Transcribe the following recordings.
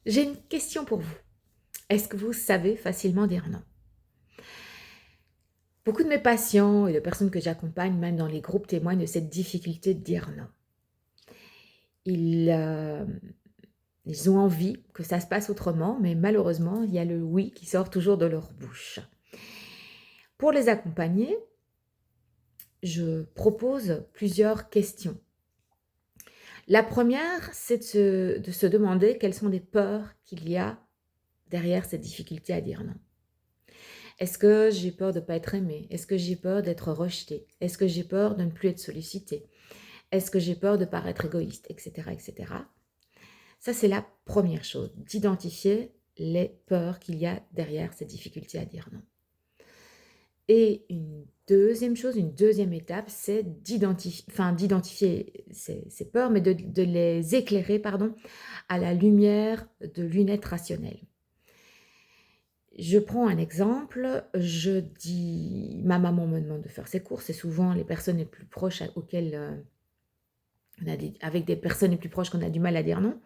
J'ai une question pour vous. Est-ce que vous savez facilement dire non? Beaucoup de mes patients et de personnes que j'accompagne, même dans les groupes, témoignent de cette difficulté de dire non. Ils, ils ont envie que ça se passe autrement, mais malheureusement, il y a le oui qui sort toujours de leur bouche. Pour les accompagner, je propose plusieurs questions. La première, c'est de se demander quelles sont les peurs qu'il y a derrière cette difficulté à dire non. Est-ce que j'ai peur de ne pas être aimée? Est-ce que j'ai peur d'être rejetée? Est-ce que j'ai peur de ne plus être sollicitée? Est-ce que j'ai peur de paraître égoïste? Etc. etc. Ça, c'est la première chose, d'identifier les peurs qu'il y a derrière cette difficulté à dire non. Et une deuxième chose, une deuxième étape, c'est d'identifier ces peurs, mais de les éclairer, pardon, à la lumière de lunettes rationnelles. Je prends un exemple, je dis ma maman me demande de faire ses courses, c'est souvent les personnes les plus proches auxquelles, avec des personnes les plus proches qu'on a du mal à dire non.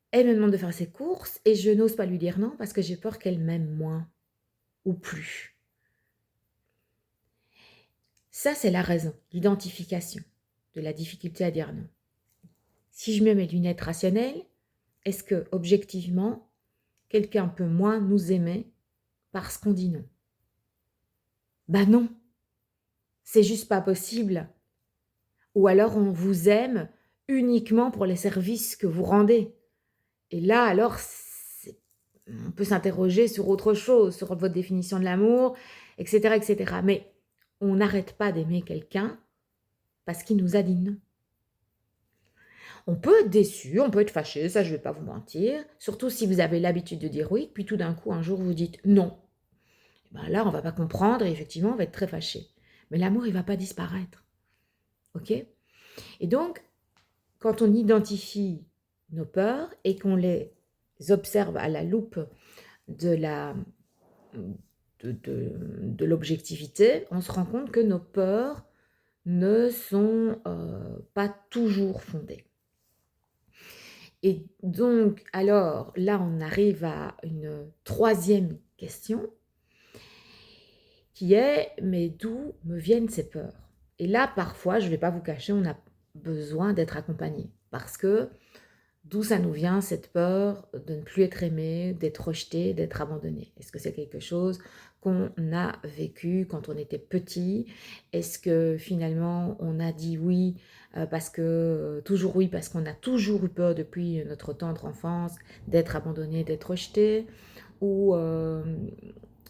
Elle me demande de faire ses courses et je n'ose pas lui dire non parce que j'ai peur qu'elle m'aime moins ou plus. Ça, c'est la raison, l'identification de la difficulté à dire non. Si je mets mes lunettes rationnelles, est-ce que objectivement, quelqu'un peut moins nous aimer parce qu'on dit non? Ben non, c'est juste pas possible. Ou alors on vous aime uniquement pour les services que vous rendez. Et là, alors, on peut s'interroger sur autre chose, sur votre définition de l'amour, etc., etc. Mais on n'arrête pas d'aimer quelqu'un parce qu'il nous a dit non. On peut être déçu, on peut être fâché, ça je ne vais pas vous mentir, surtout si vous avez l'habitude de dire oui, puis tout d'un coup, un jour, vous dites non. Ben là, on ne va pas comprendre et effectivement, on va être très fâché. Mais l'amour, il ne va pas disparaître. OK? Et donc, quand on identifie nos peurs et qu'on les observe à la loupe de l'objectivité, on se rend compte que nos peurs ne sont pas toujours fondées. Et donc, alors, là, on arrive à une troisième question qui est, mais d'où me viennent ces peurs? Et là, parfois, je ne vais pas vous cacher, on a besoin d'être accompagné parce que d'où ça nous vient cette peur de ne plus être aimé, d'être rejeté, d'être abandonné? Est-ce que c'est quelque chose qu'on a vécu quand on était petit? Est-ce que finalement on a dit oui toujours oui parce qu'on a toujours eu peur depuis notre tendre enfance d'être abandonné, d'être rejeté? Ou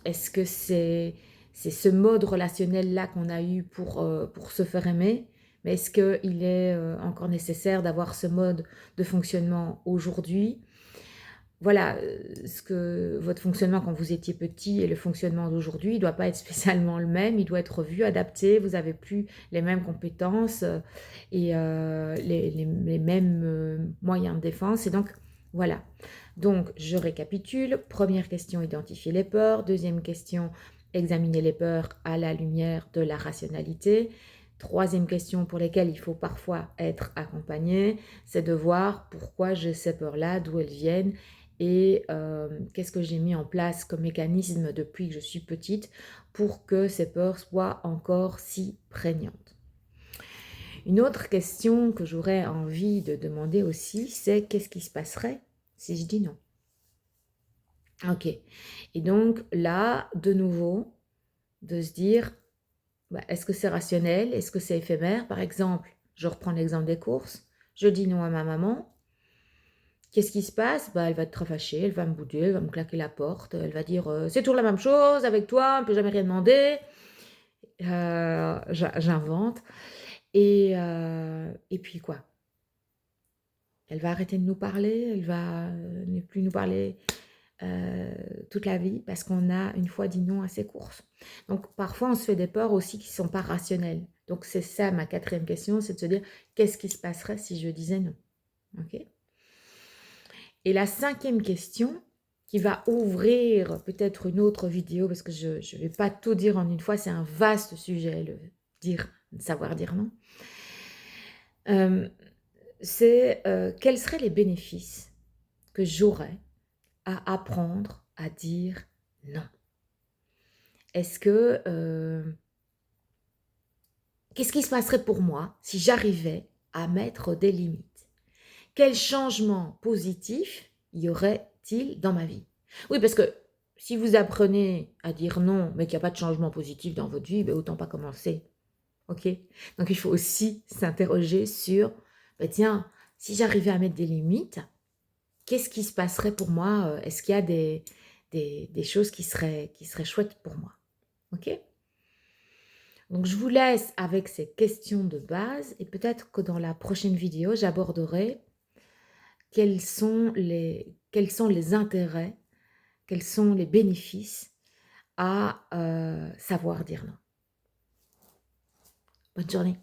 est-ce que c'est ce mode relationnel-là qu'on a eu pour se faire aimer? Mais est-ce qu'il est encore nécessaire d'avoir ce mode de fonctionnement aujourd'hui? Voilà, votre fonctionnement quand vous étiez petit et le fonctionnement d'aujourd'hui, il ne doit pas être spécialement le même, il doit être revu, adapté, vous n'avez plus les mêmes compétences et les mêmes moyens de défense. Et donc, voilà. Donc, je récapitule. Première question, identifier les peurs. Deuxième question, examiner les peurs à la lumière de la rationalité. Troisième question pour lesquelles il faut parfois être accompagné, c'est de voir pourquoi j'ai ces peurs-là, d'où elles viennent et qu'est-ce que j'ai mis en place comme mécanisme depuis que je suis petite pour que ces peurs soient encore si prégnantes. Une autre question que j'aurais envie de demander aussi, c'est qu'est-ce qui se passerait si je dis non? Ok. Et donc là, de nouveau, de se dire, est-ce que c'est rationnel? Est-ce que c'est éphémère? Par exemple, je reprends l'exemple des courses. Je dis non à ma maman. Qu'est-ce qui se passe? Elle va être très fâchée, elle va me bouder, elle va me claquer la porte, elle va dire c'est toujours la même chose avec toi, on ne peut jamais rien demander. J'invente. Et puis quoi? Elle va arrêter de nous parler, elle va ne plus nous parler toute la vie parce qu'on a une fois dit non à ses courses. Donc parfois on se fait des peurs aussi qui ne sont pas rationnelles. Donc c'est ça ma quatrième question, c'est de se dire qu'est-ce qui se passerait si je disais non? Ok. Et la cinquième question, qui va ouvrir peut-être une autre vidéo, parce que je ne vais pas tout dire en une fois, c'est un vaste sujet, savoir dire non. C'est quels seraient les bénéfices que j'aurais à apprendre à dire non? Est-ce que, qu'est-ce qui se passerait pour moi si j'arrivais à mettre des limites? Quel changement positif y aurait-il dans ma vie? Oui, parce que si vous apprenez à dire non, mais qu'il n'y a pas de changement positif dans votre vie, ben autant pas commencer. OK? Donc il faut aussi s'interroger sur, ben tiens, si j'arrivais à mettre des limites, qu'est-ce qui se passerait pour moi? Est-ce qu'il y a des choses qui seraient chouettes pour moi? OK? Donc je vous laisse avec ces questions de base et peut-être que dans la prochaine vidéo, j'aborderai quels sont les intérêts, quels sont les bénéfices à savoir dire non. Bonne journée.